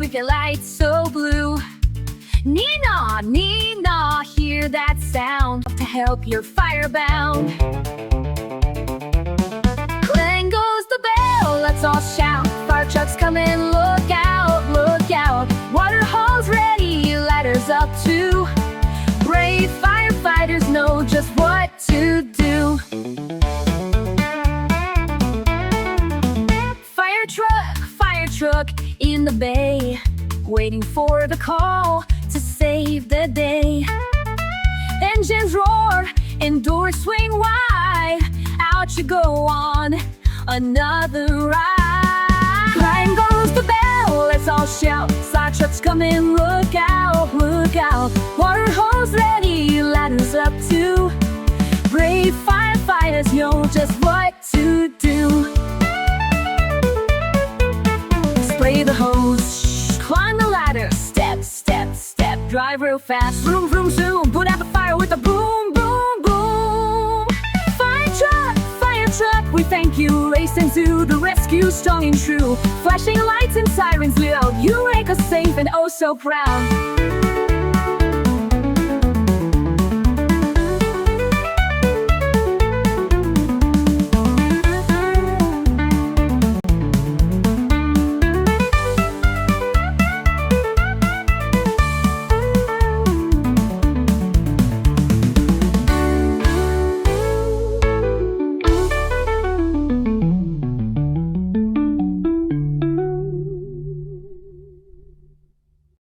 with your lights so blue. Nina, Nina, hear that sound to help your fire bound. Clang goes the bell, let's all shout. Fire trucks coming, look out, look out. Water hose ready, ladders up too. Brave firefighters know just what to do. Fire truck in the bay, waiting for the call to save the day. Engines roar and doors swing wide, out you go on another ride. Clang goes the bell, let's all shout. Fire trucks coming, look out, look out. Water hose ready, ladders up too. Brave firefighters know just what to do. Spray the hose, climb the ladder, step, step, step. Drive real fast, vroom, vroom, zoom. Put out the fire with a boom, boom, boom. Fire truck, we thank you. Racing to the rescue, strong and true. Flashing lights and sirens lit out. You make us safe and oh so proud.